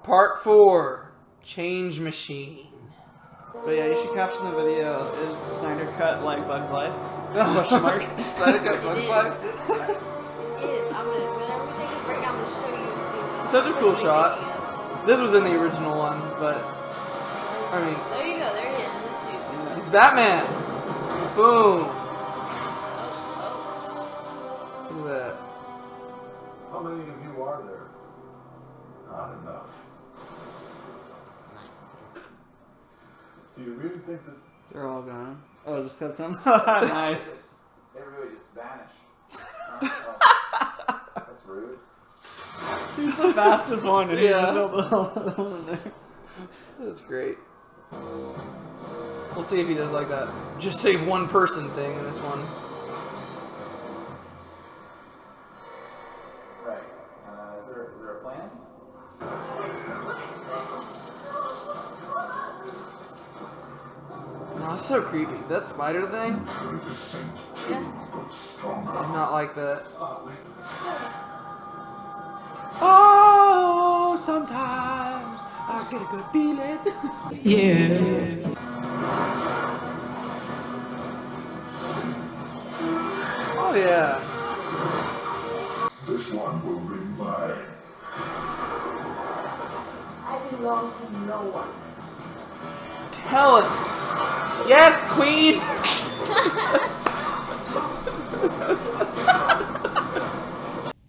Part 4, Change Machine. But yeah, you should caption the video, is Snyder Cut like Bug's Life? Question mark. Snyder Cut Bug's Life? It is. Whenever we take a break, I'm going to show you a scene. Such a cool shot. This was in the original one, but, I mean. There you go, there he is. He's Batman. Boom. Look at that. How many of you are there? Not enough. Nice. Do you really think that They're all gone. Oh, just kept them? Nice. Everybody just vanished. That's rude. He's the fastest one, and Yeah. he's just the one in there. That's great. We'll see if he does like that just save one person thing in this one. Right. Is there a plan? Oh, it's so creepy. That spider thing? Yeah. I did not like that. Oh, sometimes I get a good feeling. Yeah. Oh, yeah. this one will be mine? I belong to no one. Tell us. Yes, Queen.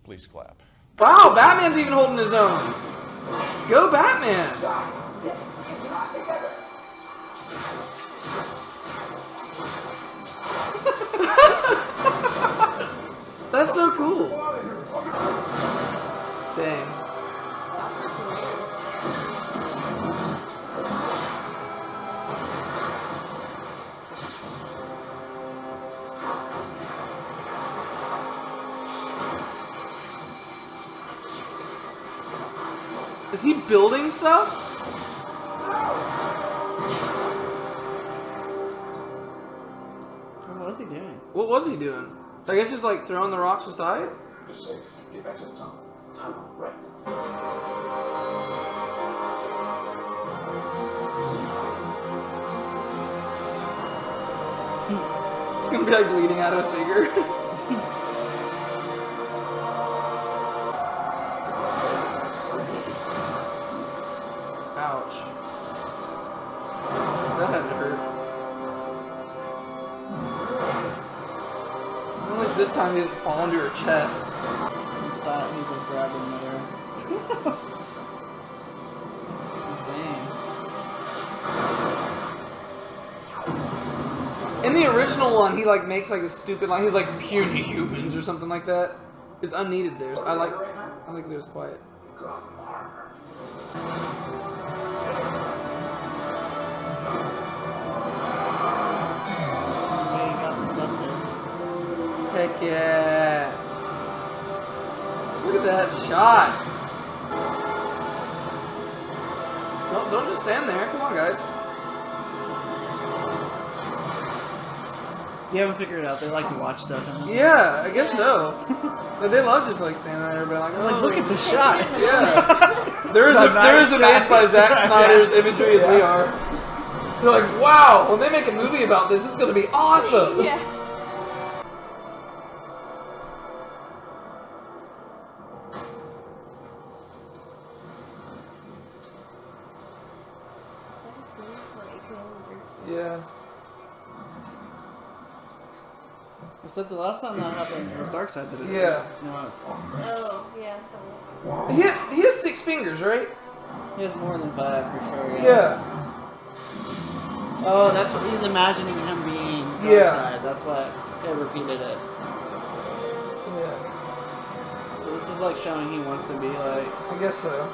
Please clap. Wow, Batman's even holding his own. Go Batman. This is not together. That's so cool. Dang. Is he building stuff? What was he doing? What was he doing? I guess just like throwing the rocks aside? You're safe. Get back to the tunnel. Tunnel, right. It's gonna be like bleeding out of his finger. Ouch. That had to hurt. At least this time he didn't fall into her chest. He thought he was grabbing her. Insane. In the original one, he like makes like a stupid line. He's like puny humans or something like that. It's unneeded there. I like it was quiet. Gotham Harbor. He got the scepter. Heck yeah. Look at that shot. Don't just stand there. Come on, guys. You haven't figured it out. They like to watch stuff. In this Yeah, I guess so. But they love just like standing there and being like, oh, Like, look at the shot. Yeah. They're as amazed by Zack Snyder's imagery as we are. They're like, wow, when they make a movie about this, it's going to be awesome. Yeah. Yeah. It's like the last time that happened, it was Darkseid that did it. Yeah. No, it's, Oh, yeah, that was. He has 6 fingers, right? he has more than 5 for sure. Yeah. Oh, that's what he's imagining him being. Yeah. Darkseid. That's why they repeated it. Yeah. So this is like showing he wants to be like. I guess so.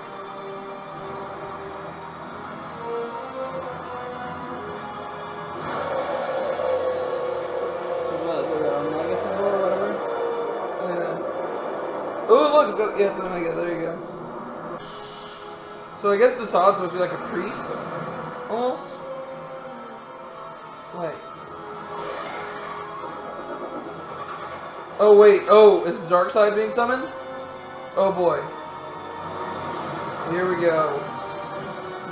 Mega symbol or whatever. Yeah. Oh, look, it's got, yeah, it's Omega. There you go. So I guess Desaad's supposed to be like a priest, almost. Like. Oh wait. Oh, is Darkseid being summoned? Oh boy. Here we go.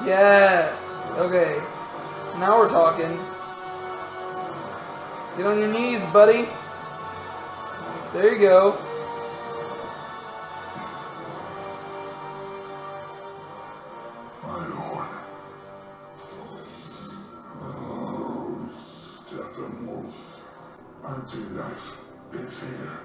Yes. Okay. Now we're talking. Get on your knees, buddy. There you go. My lord. Oh, Steppenwolf. Anti-life is here.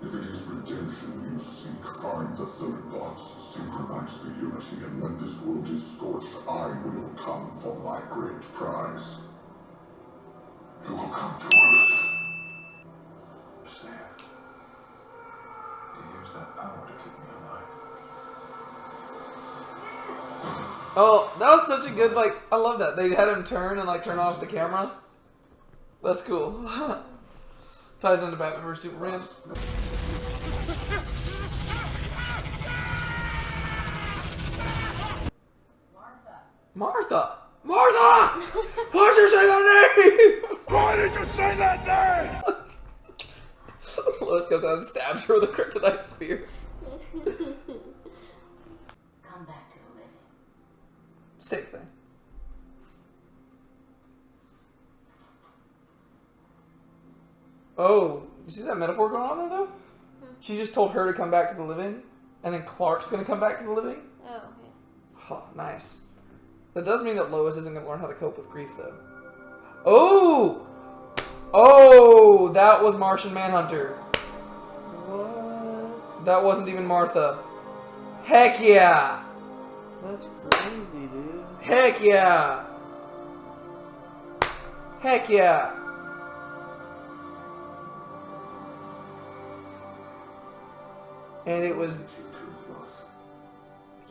If it is redemption you seek, find the third box, synchronize the unity, and when this world is scorched, I will come for my great prize. You will come to Earth. Sam, you use that power to keep me alive. Oh, that was such a good, like, I love that. They had him turn and, like, turn off the camera. That's cool. Ties into Batman vs. Superman. Martha! Martha! Why'd you say that name? Why did you say that name? Lois comes out and stabs her with a kryptonite spear. Come back to the living. Same thing. Oh, you see that metaphor going on there, though? She just told her to come back to the living, and then Clark's going to come back to the living? Oh, yeah. Oh, nice. That does mean that Lois isn't going to learn how to cope with grief, though. Oh! Oh, that was Martian Manhunter. What? That wasn't even Martha. Heck yeah! That's crazy, dude. Heck yeah! Heck yeah! And it was...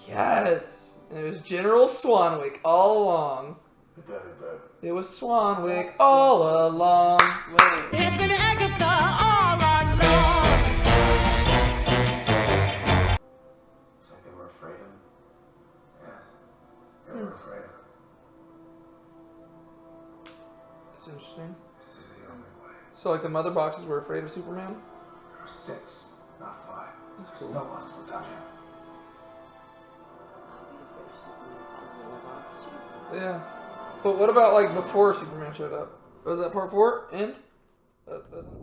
Yes! And it was General Swanwick all along. It was Swanwick all along. Wait. It's been Agatha all along. It's like they were afraid of him. Yes. They were afraid of him. That's interesting. This is the only way. So, like, the mother boxes were afraid of Superman? There are 6, not 5. That's There's cool. no us without him. Yeah. But what about, like, before Superman showed up? Was that part 4? End? That doesn't...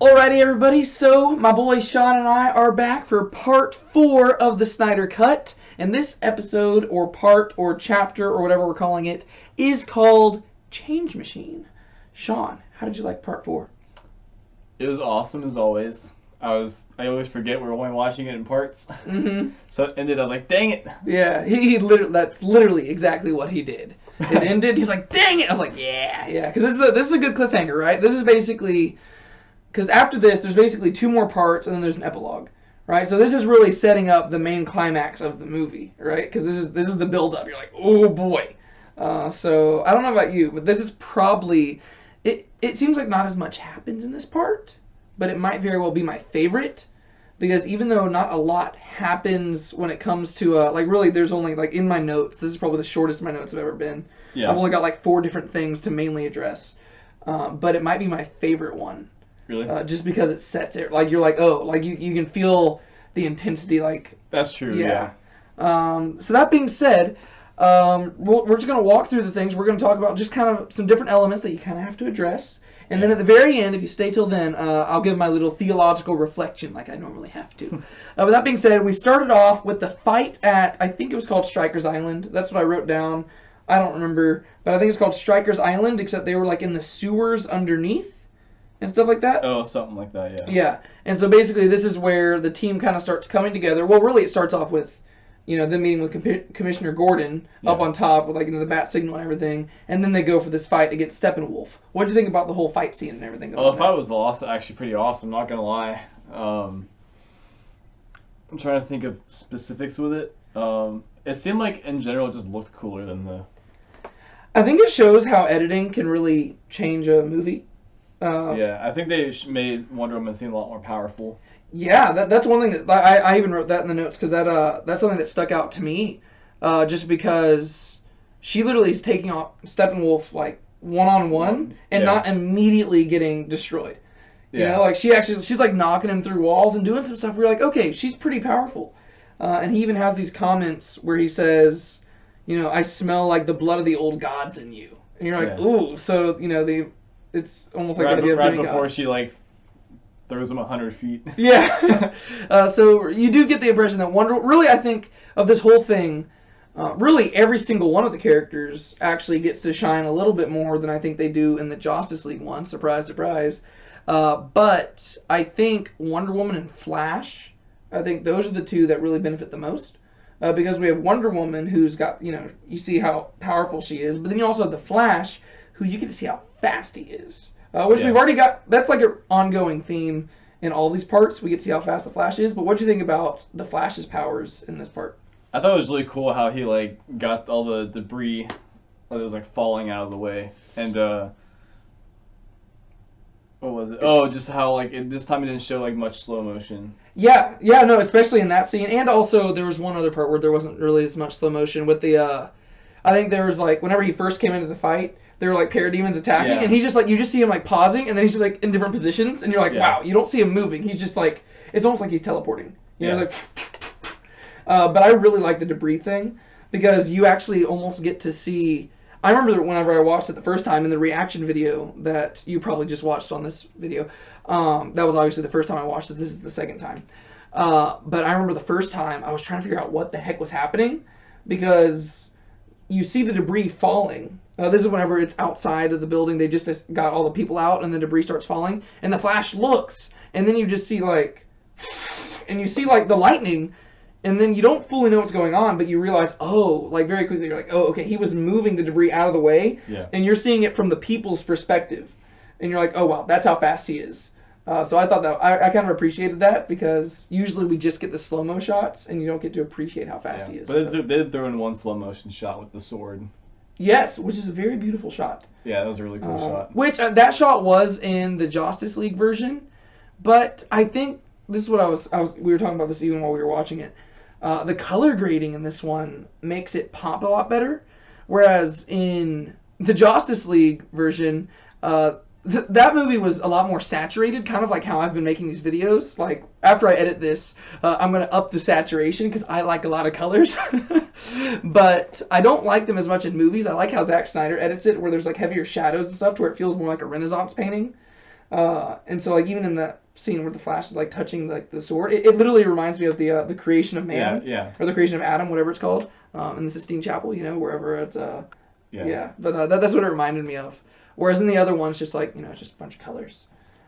Alrighty, everybody. So, my boy Sean and I are back for part 4 of the Snyder Cut. And this episode, or part, or chapter, or whatever we're calling it, is called Change Machine. Sean, how did you like part 4? It was awesome as always. I always forget we're only watching it in parts. Mm-hmm. So it ended, I was like, dang it. Yeah, he literally, that's literally exactly what he did. It ended, he's like, dang it! I was like, yeah, because this is a good cliffhanger, right? This is basically, because after this, there's basically 2 more parts, and then there's an epilogue, right? So this is really setting up the main climax of the movie, right? Because this is the build-up. You're like, oh boy. So, I don't know about you, but this is probably, it seems like not as much happens in this part, but it might very well be my favorite, because even though not a lot happens when it comes to, like, really, there's only, like, in my notes, this is probably the shortest my notes have ever been. Yeah. I've only got, like, 4 different things to mainly address, but it might be my favorite one. Really? Just because it sets it, like, you're like, oh, like, you can feel the intensity, like... That's true, yeah. So that being said, we're just going to walk through the things. We're going to talk about just kind of some different elements that you kind of have to address. And then at the very end, if you stay till then, I'll give my little theological reflection like I normally have to. With that being said, we started off with the fight at, I think it was called Stryker's Island. That's what I wrote down. I don't remember, but I think it's called Stryker's Island, except they were like in the sewers underneath and stuff like that. Oh, something like that, yeah. Yeah, and so basically this is where the team kind of starts coming together. Well, really it starts off with, you know, them meeting with Commissioner Gordon up on top with, like, you know, the bat signal and everything, and then they go for this fight against Steppenwolf. What do you think about the whole fight scene and everything? Oh, the fight was actually pretty awesome, not gonna lie. I'm trying to think of specifics with it. It seemed like, in general, it just looked cooler than the... I think it shows how editing can really change a movie. Yeah, I think they made Wonder Woman seem a lot more powerful. Yeah, that's one thing that I even wrote that in the notes, because that's something that stuck out to me, just because she literally is taking on Steppenwolf like one-on-one and not immediately getting destroyed. You know, like she's like knocking him through walls and doing some stuff where you're like, okay, she's pretty powerful. And he even has these comments where he says, you know, I smell like the blood of the old gods in you. And you're like, ooh, so, you know, it's almost like the idea of right demigod. before she, like, throws him 100 feet. Yeah. So you do get the impression that really, I think, of this whole thing, really every single one of the characters actually gets to shine a little bit more than I think they do in the Justice League one. Surprise, surprise. But I think Wonder Woman and Flash, I think those are the two that really benefit the most. Because we have Wonder Woman, who's got, you know, you see how powerful she is, but then you also have the Flash, who you get to see how fast he is. Which we've already got, that's like an ongoing theme in all these parts. We get to see how fast the Flash is, but what do you think about the Flash's powers in this part? I thought it was really cool how he, like, got all the debris that was, like, falling out of the way. And, what was it? Oh, just how, like, this time it didn't show, like, much slow motion. Yeah, no, especially in that scene. And also, there was one other part where there wasn't really as much slow motion with the, I think there was, like, whenever he first came into the fight, there were, like, parademons attacking, and he's just, like, you just see him, like, pausing, and then he's just, like, in different positions, and you're like, wow, you don't see him moving. He's just, like, it's almost like he's teleporting. You know, it's like, but I really like the debris thing, because you actually almost get to see, I remember that whenever I watched it the first time in the reaction video that you probably just watched on this video, that was obviously the first time I watched it. This is the second time. But I remember the first time I was trying to figure out what the heck was happening, because you see the debris falling. This is whenever it's outside of the building. They just got all the people out, and the debris starts falling. And the Flash looks, and then you just see, like, and you see, like, the lightning, and then you don't fully know what's going on, but you realize, oh, like, very quickly, you're like, oh, okay, he was moving the debris out of the way, and you're seeing it from the people's perspective. And you're like, oh, wow, that's how fast he is. So I thought that, I kind of appreciated that, because usually we just get the slow-mo shots, and you don't get to appreciate how fast he is. But they did throw in one slow-motion shot with the sword. Yes, which is a very beautiful shot. Yeah, that was a really cool shot. Which, that shot was in the Justice League version, but I think, this is what we were talking about this even while we were watching it. The color grading in this one makes it pop a lot better, whereas in the Justice League version, that movie was a lot more saturated, kind of like how I've been making these videos. Like, after I edit this, I'm going to up the saturation because I like a lot of colors. But I don't like them as much in movies. I like how Zack Snyder edits it, where there's, like, heavier shadows and stuff, to where it feels more like a Renaissance painting. And so, like, even in that scene where the Flash is, like, touching, like, the sword, it literally reminds me of the creation of man. Or the creation of Adam, whatever it's called, in the Sistine Chapel, you know, wherever it's, But that's what it reminded me of. Whereas in the other one, it's just like, you know, it's just a bunch of colors.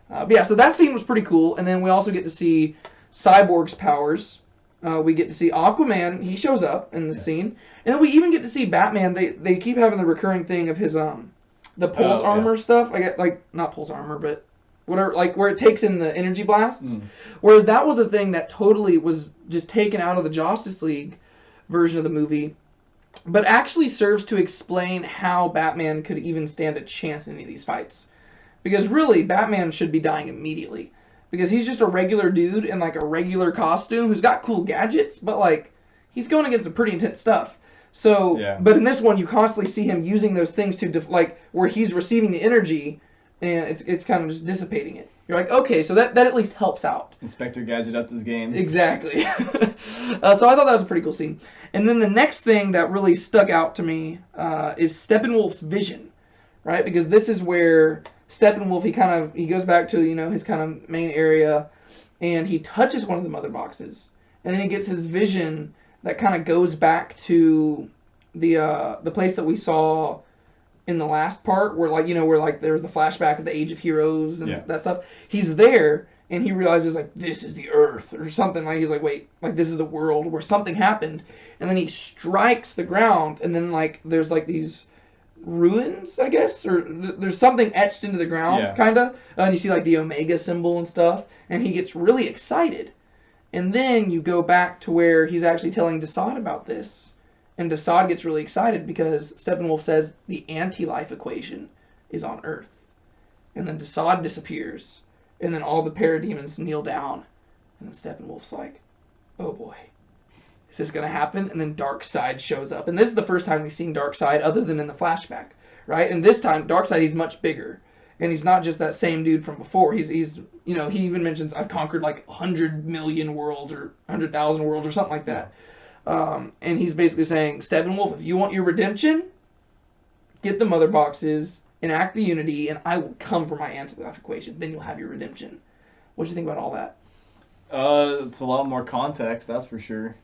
But yeah, so that scene was pretty cool. And then we also get to see Cyborg's powers. We get to see Aquaman. He shows up in the scene. And then we even get to see Batman. They keep having the recurring thing of his, the pulse armor stuff. I get, like, not pulse armor, but whatever, like, where it takes in the energy blasts. Whereas that was a thing that totally was just taken out of the Justice League version of the movie, but actually serves to explain how Batman could even stand a chance in any of these fights. Because really, Batman should be dying immediately. Because he's just a regular dude in, like, a regular costume who's got cool gadgets, but, like, he's going against some pretty intense stuff. So, but in this one, you constantly see him using those things to, like, where he's receiving the energy, and it's kind of just dissipating it. You're like, okay, so that at least helps out. Inspector Gadget up this game. Exactly. So I thought that was a pretty cool scene. And then the next thing that really stuck out to me is Steppenwolf's vision, right? Because this is where Steppenwolf, he goes back to, you know, his kind of main area, and he touches one of the mother boxes, and then he gets his vision that kind of goes back to the place that we saw in the last part, where, like, you know, where, like, there's the flashback of the Age of Heroes and that stuff. He's there, and he realizes, like, this is the Earth, or something. Like, he's like, wait, like, this is the world where something happened. And then he strikes the ground, and then, like, there's, like, these ruins, I guess, or there's something etched into the ground, kind of. And you see, like, the Omega symbol and stuff, and he gets really excited. And then you go back to where he's actually telling Desaad about this. And Desaad gets really excited because Steppenwolf says the anti-life equation is on Earth. And then Desaad disappears. And then all the parademons kneel down. And then Steppenwolf's like, oh boy, is this going to happen? And then Darkseid shows up. And this is the first time we've seen Darkseid other than in the flashback, right? And this time, Darkseid, he's much bigger. And he's not just that same dude from before. He's you know, he even mentions, I've conquered like 100 million worlds or 100,000 worlds or something like that. And he's basically saying, Steppenwolf, if you want your redemption, get the mother boxes, enact the unity, and I will come for my anti-life equation. Then you'll have your redemption. What do you think about all that? It's a lot more context, that's for sure.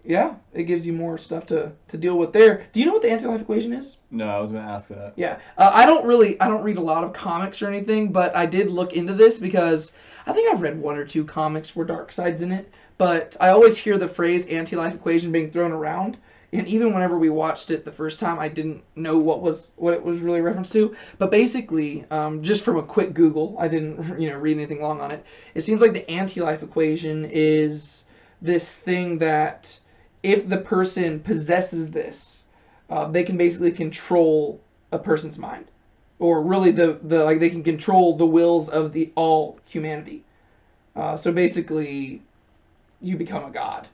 Yeah, it gives you more stuff to deal with there. Do you know what the anti-life equation is? No, I was going to ask that. Yeah. I don't read a lot of comics or anything, but I did look into this because I think I've read one or two comics where Darkseid's in it, but I always hear the phrase anti-life equation being thrown around, and even whenever we watched it the first time, I didn't know what it was really referenced to. But basically, just from a quick Google, I didn't read anything long on it. It seems like the anti-life equation is this thing that if the person possesses this, they can basically control a person's mind, or really they can control the wills of all humanity. So basically, you become a god,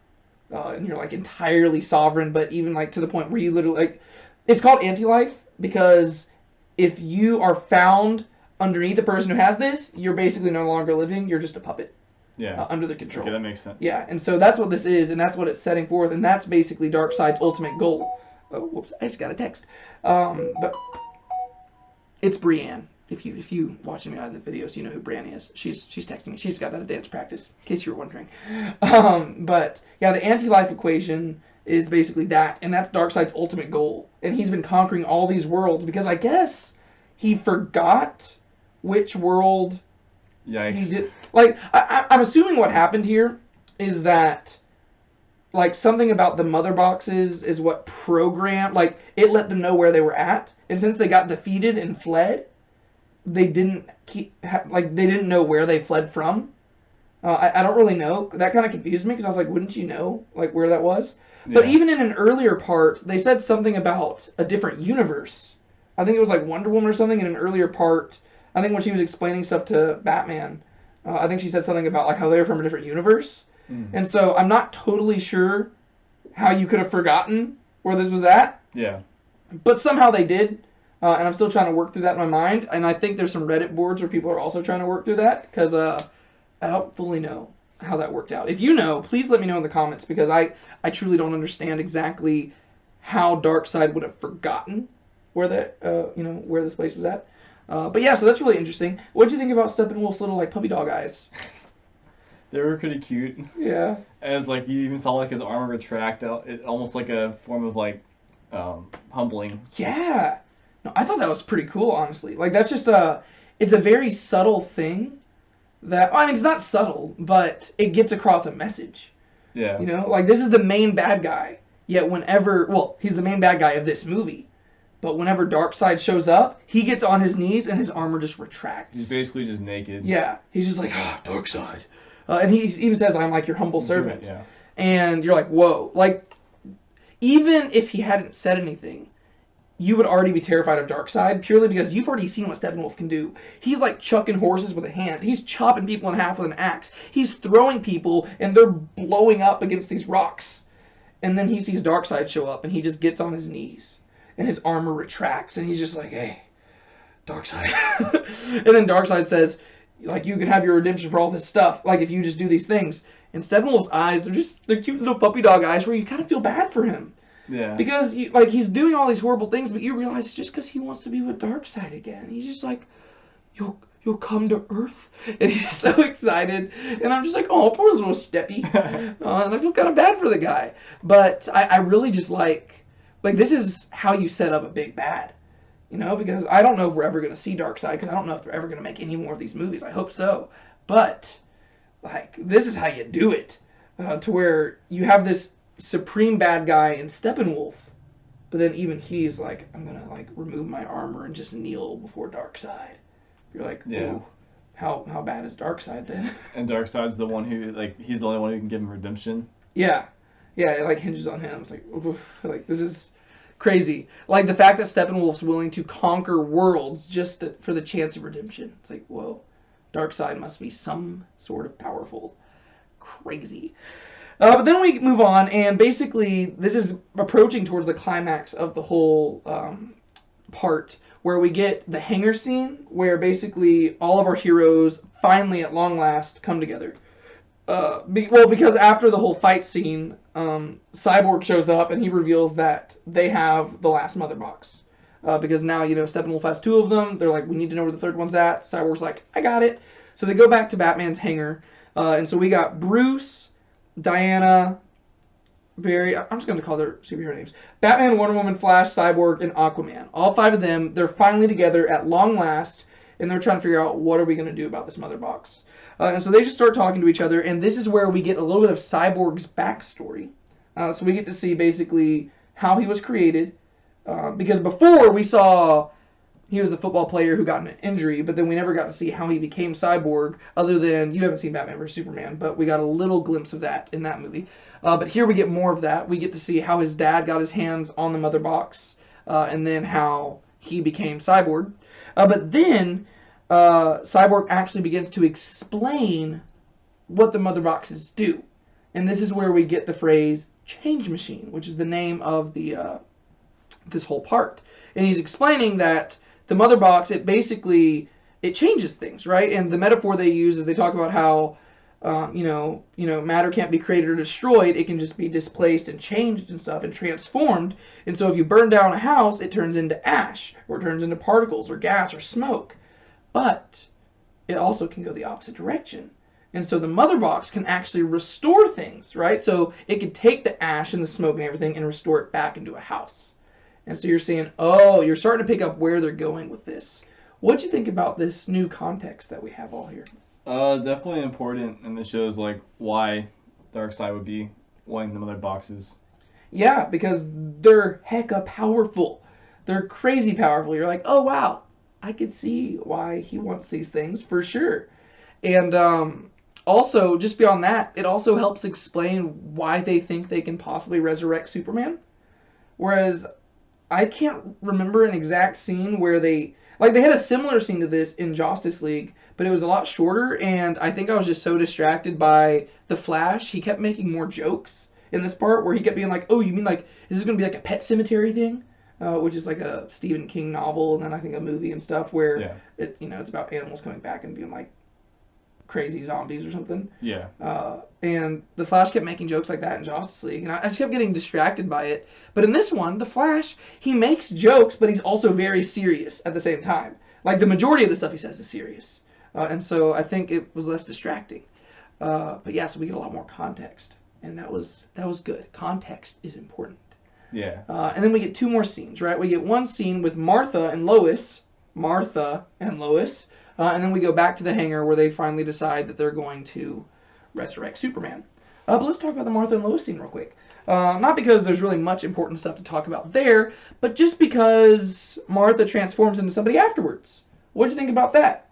and you're like entirely sovereign. But even like to the point where you literally like, it's called anti-life because if you are found underneath a person who has this, you're basically no longer living. You're just a puppet. Yeah. Under their control. Okay, that makes sense. Yeah, and so that's what this is, and that's what it's setting forth, and that's basically Darkseid's ultimate goal. Oh, whoops! I just got a text. But it's Brienne. If you watch any of the videos, you know who Brienne is. She's texting me. She just got out of dance practice, in case you were wondering. But yeah, the anti-life equation is basically that, and that's Darkseid's ultimate goal. And he's been conquering all these worlds because I guess he forgot which world. Yikes. He did. Like, I'm assuming what happened here is that, like, something about the mother boxes is what programmed, like, it let them know where they were at. And since they got defeated and fled, they didn't they didn't know where they fled from. I don't really know. That kind of confused me because I was like, wouldn't you know, like, where that was? Yeah. But even in an earlier part, they said something about a different universe. I think it was like Wonder Woman or something in an earlier part. I think when she was explaining stuff to Batman, I think she said something about like how they're from a different universe. And so I'm not totally sure how you could have forgotten where this was at. Yeah. But somehow they did, and I'm still trying to work through that in my mind. And I think there's some Reddit boards where people are also trying to work through that because I don't fully know how that worked out. If you know, please let me know in the comments because I truly don't understand exactly how Darkseid would have forgotten where that where this place was at. But yeah, so that's really interesting. What did you think about Steppenwolf's little like puppy dog eyes? They were pretty cute. Yeah. As like you even saw like his armor retract out, it almost like a form of like humbling. Yeah. No, I thought that was pretty cool, honestly. Like that's just it's a very subtle thing that I mean it's not subtle, but it gets across a message. Yeah. You know, like this is the main bad guy. Yet he's the main bad guy of this movie. But whenever Darkseid shows up, he gets on his knees and his armor just retracts. He's basically just naked. Yeah. He's just like, Darkseid. And he even says, I'm like your humble servant. Yeah. And you're like, whoa. Like, even if he hadn't said anything, you would already be terrified of Darkseid purely because you've already seen what Steppenwolf can do. He's like chucking horses with a hand. He's chopping people in half with an axe. He's throwing people and they're blowing up against these rocks. And then he sees Darkseid show up and he just gets on his knees. And his armor retracts, and he's just like, hey, Darkseid. And then Darkseid says, like, you can have your redemption for all this stuff, like, if you just do these things. And Steppenwolf's eyes, they're cute little puppy dog eyes where you kind of feel bad for him. Yeah. Because, he's doing all these horrible things, but you realize it's just because he wants to be with Darkseid again. He's just like, you'll come to Earth? And he's just so excited. And I'm just like, oh, poor little Steppy. And I feel kind of bad for the guy. But I really just like, this is how you set up a big bad, because I don't know if we're ever going to see Darkseid, because I don't know if they're ever going to make any more of these movies. I hope so. But, this is how you do it, to where you have this supreme bad guy in Steppenwolf, but then even he's like, I'm going to, remove my armor and just kneel before Darkseid. You're like, yeah. Ooh, how bad is Darkseid then? And Darkseid's the one who, he's the only one who can give him redemption. Yeah. Yeah, it, hinges on him. It's like, oof, this is crazy. The fact that Steppenwolf's willing to conquer worlds just for the chance of redemption. It's like, whoa, Darkseid must be some sort of powerful. Crazy. But then we move on, and basically, this is approaching towards the climax of the whole part where we get the hangar scene where basically all of our heroes finally at long last come together. Because after the whole fight scene, Cyborg shows up and he reveals that they have the last mother box. Because now, Steppenwolf has 2 of them. They're like, we need to know where the third one's at. Cyborg's like, I got it. So they go back to Batman's hangar. And so we got Bruce, Diana, I'm just going to call their superhero names. Batman, Wonder Woman, Flash, Cyborg, and Aquaman. All 5 of them, they're finally together at long last. And they're trying to figure out, what are we going to do about this mother box? And so they just start talking to each other, and this is where we get a little bit of Cyborg's backstory. So we get to see basically how he was created. Because before we saw he was a football player who got an injury, but then we never got to see how he became Cyborg, other than, you haven't seen Batman vs. Superman, but we got a little glimpse of that in that movie. But here we get more of that. We get to see how his dad got his hands on the mother box, and then how he became Cyborg. But then Cyborg actually begins to explain what the mother boxes do. And this is where we get the phrase change machine, which is the name of the this whole part. And he's explaining that the mother box, it changes things, right? And the metaphor they use is they talk about how matter can't be created or destroyed. It can just be displaced and changed and stuff and transformed. And so if you burn down a house, it turns into ash, or it turns into particles or gas or smoke. But it also can go the opposite direction. And so the mother box can actually restore things, right? So it could take the ash and the smoke and everything and restore it back into a house. And so you're saying, oh, you're starting to pick up where they're going with this. What'd you think about this new context that we have all here? Definitely important, and it shows like why Darkseid would be wanting the mother boxes. Yeah, because they're hecka powerful. They're crazy powerful. You're like, oh wow, I could see why he wants these things for sure. And also, just beyond that, it also helps explain why they think they can possibly resurrect Superman. Whereas I can't remember an exact scene where they had a similar scene to this in Justice League, but it was a lot shorter, and I think I was just so distracted by the Flash. He kept making more jokes in this part where he kept being like, oh, you mean like, is this going to be like a Pet Cemetery thing? Which is like a Stephen King novel, and then I think a movie and stuff where it's about animals coming back and being like crazy zombies or something. Yeah. And the Flash kept making jokes like that in Justice League, and I just kept getting distracted by it. But in this one, the Flash, he makes jokes, but he's also very serious at the same time. Like the majority of the stuff he says is serious. And so I think it was less distracting. But yeah, so we get a lot more context, and that was good. Context is important. Yeah. And then we get 2 more scenes, right? We get one scene with Martha and Lois. And then we go back to the hangar where they finally decide that they're going to resurrect Superman. But let's talk about the Martha and Lois scene real quick. Not because there's really much important stuff to talk about there, but just because Martha transforms into somebody afterwards. What did you think about that?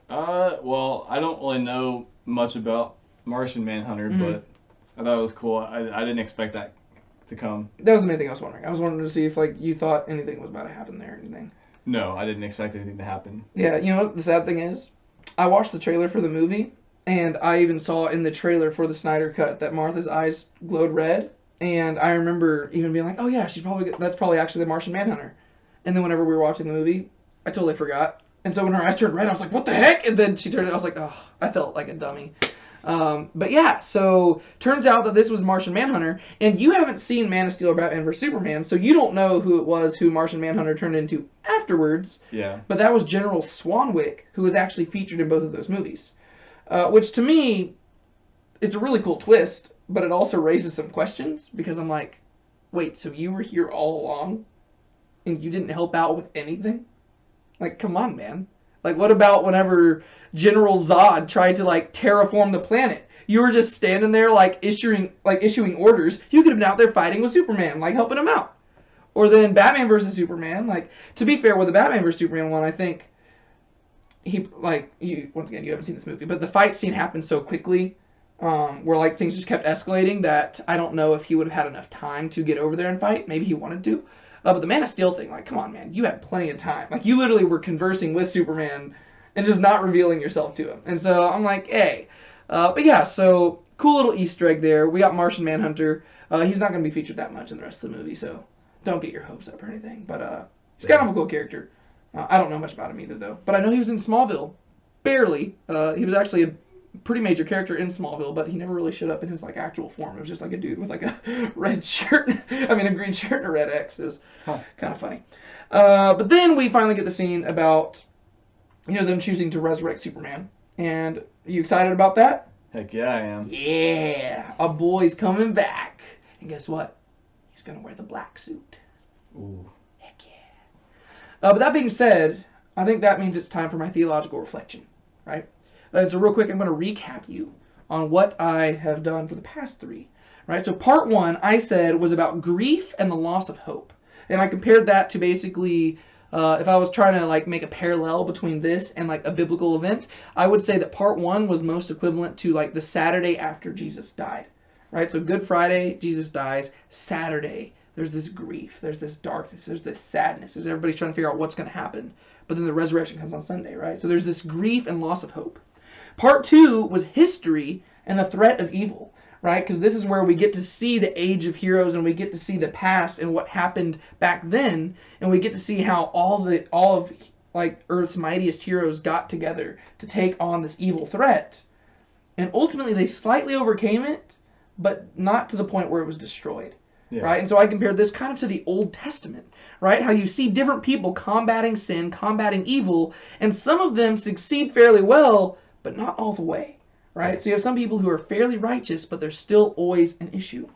Well, I don't really know much about Martian Manhunter, but I thought it was cool. I didn't expect that to come. That was the main thing I was wondering. I was wondering to see if you thought anything was about to happen there or anything. No, I didn't expect anything to happen. Yeah, you know what the sad thing is? I watched the trailer for the movie, and I even saw in the trailer for the Snyder Cut that Martha's eyes glowed red, and I remember even being like, oh yeah, that's probably actually the Martian Manhunter. And then whenever we were watching the movie, I totally forgot. And so when her eyes turned red, I was like, what the heck? And then she turned it, I was like, oh, I felt like a dummy. But yeah, so turns out that this was Martian Manhunter, and you haven't seen Man of Steel or Batman vs. Superman, so you don't know who it was who Martian Manhunter turned into afterwards. Yeah. But that was General Swanwick, who was actually featured in both of those movies. Which to me, it's a really cool twist, but it also raises some questions, because I'm like, wait, so you were here all along, and you didn't help out with anything? Like, come on, man. Like, what about whenever General Zod tried to, terraform the planet? You were just standing there, issuing orders. You could have been out there fighting with Superman, helping him out. Or then Batman versus Superman. To be fair, with the Batman versus Superman one, I think once again, you haven't seen this movie, but the fight scene happened so quickly, where, things just kept escalating that I don't know if he would have had enough time to get over there and fight. Maybe he wanted to. But the Man of Steel thing, come on, man. You had plenty of time. You literally were conversing with Superman and just not revealing yourself to him. And so I'm like, hey. But yeah, so cool little Easter egg there. We got Martian Manhunter. He's not going to be featured that much in the rest of the movie, so don't get your hopes up or anything. But He's kind of a cool character. I don't know much about him either, though. But I know he was in Smallville. Barely. He was actually a pretty major character in Smallville, but he never really showed up in his like actual form. It was just like a dude with like a red shirt. I mean, a green shirt and a red X. It was kind of funny. But then we finally get the scene about, them choosing to resurrect Superman. And are you excited about that? Heck yeah, I am. Yeah, our boy's coming back. And guess what? He's going to wear the black suit. Ooh. Heck yeah. But that being said, I think that means it's time for my theological reflection, right? And so real quick, I'm going to recap you on what I have done for the past 3, right? So part 1, I said, was about grief and the loss of hope. And I compared that to basically, if I was trying to like make a parallel between this and like a biblical event, I would say that part 1 was most equivalent to like the Saturday after Jesus died, right? So Good Friday, Jesus dies. Saturday, there's this grief, there's this darkness, there's this sadness, there's everybody's trying to figure out what's going to happen. But then the resurrection comes on Sunday, right? So there's this grief and loss of hope. Part 2 was history and the threat of evil, right? Because this is where we get to see the age of heroes and we get to see the past and what happened back then, and we get to see how all of like Earth's mightiest heroes got together to take on this evil threat. And ultimately they slightly overcame it, but not to the point where it was destroyed. Yeah. Right? And so I compared this kind of to the Old Testament, right? How you see different people combating sin, combating evil, and some of them succeed fairly well, but not all the way, right? So you have some people who are fairly righteous, but there's still always an issue.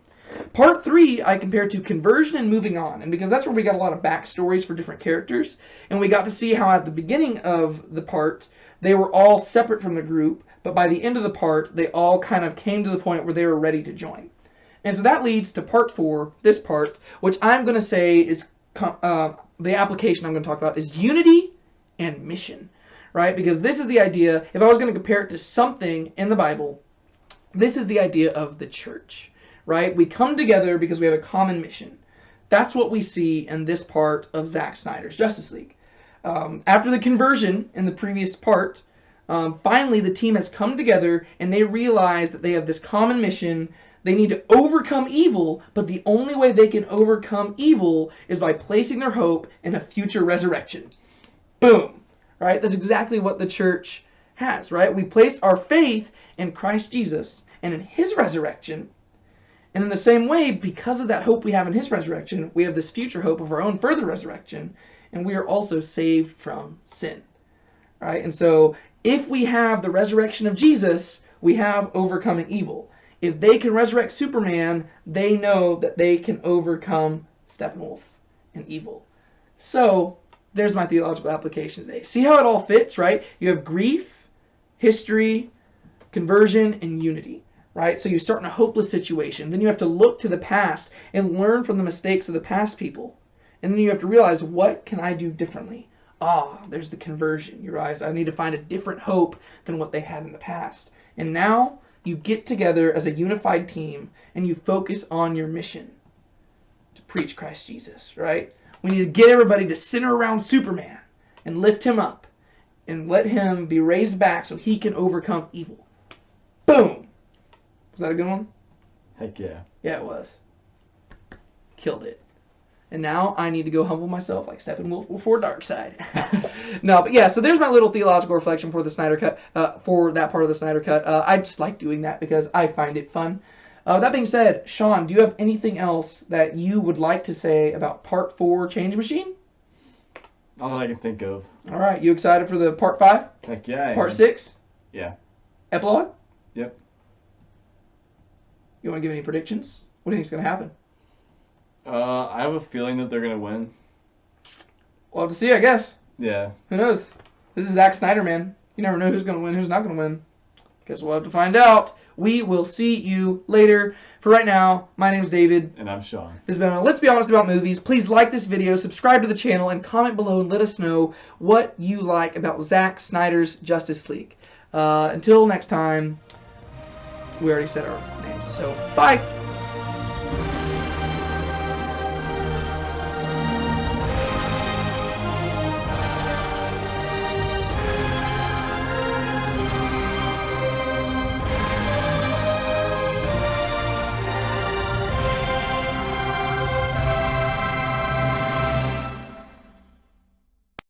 Part 3, I compared to conversion and moving on, and because that's where we got a lot of backstories for different characters, and we got to see how at the beginning of the part, they were all separate from the group, but by the end of the part, they all kind of came to the point where they were ready to join. And so that leads to part 4, this part, which I'm going to say is, the application I'm going to talk about is unity and mission. Right? Because this is the idea, if I was going to compare it to something in the Bible, this is the idea of the church, right? We come together because we have a common mission. That's what we see in this part of Zack Snyder's Justice League. After the conversion in the previous part, finally the team has come together and they realize that they have this common mission. They need to overcome evil, but the only way they can overcome evil is by placing their hope in a future resurrection. Boom! Right? That's exactly what the church has, right? We place our faith in Christ Jesus and in his resurrection. And in the same way, because of that hope we have in his resurrection, we have this future hope of our own further resurrection, and we are also saved from sin. Right? And so if we have the resurrection of Jesus, we have overcoming evil. If they can resurrect Superman, they know that they can overcome Steppenwolf and evil. So there's my theological application today. See how it all fits, right? You have grief, history, conversion, and unity, right? So you start in a hopeless situation. Then you have to look to the past and learn from the mistakes of the past people. And then you have to realize, what can I do differently? There's the conversion. You realize I need to find a different hope than what they had in the past. And now you get together as a unified team and you focus on your mission to preach Christ Jesus, right? We need to get everybody to center around Superman and lift him up and let him be raised back so he can overcome evil. Boom! Was that a good one? Heck yeah. Yeah, it was. Killed it. And now I need to go humble myself like Steppenwolf before Darkseid. No, but yeah, so there's my little theological reflection for the Snyder Cut, for that part of the Snyder Cut. I just like doing that because I find it fun. That being said, Sean, do you have anything else that you would like to say about Part 4 Change Machine? Not that I can think of. All right, you excited for the Part 5? Heck yeah. Part 6? Yeah. Epilogue? Yep. You want to give any predictions? What do you think is going to happen? I have a feeling that they're going to win. We'll have to see, I guess. Yeah. Who knows? This is Zack Snyder, man. You never know who's going to win, who's not going to win. Guess we'll have to find out. We will see you later. For right now, my name's David. And I'm Sean. This has been a Let's Be Honest About Movies. Please like this video, subscribe to the channel, and comment below and let us know what you like about Zack Snyder's Justice League. Until next time, we already said our names. So, bye!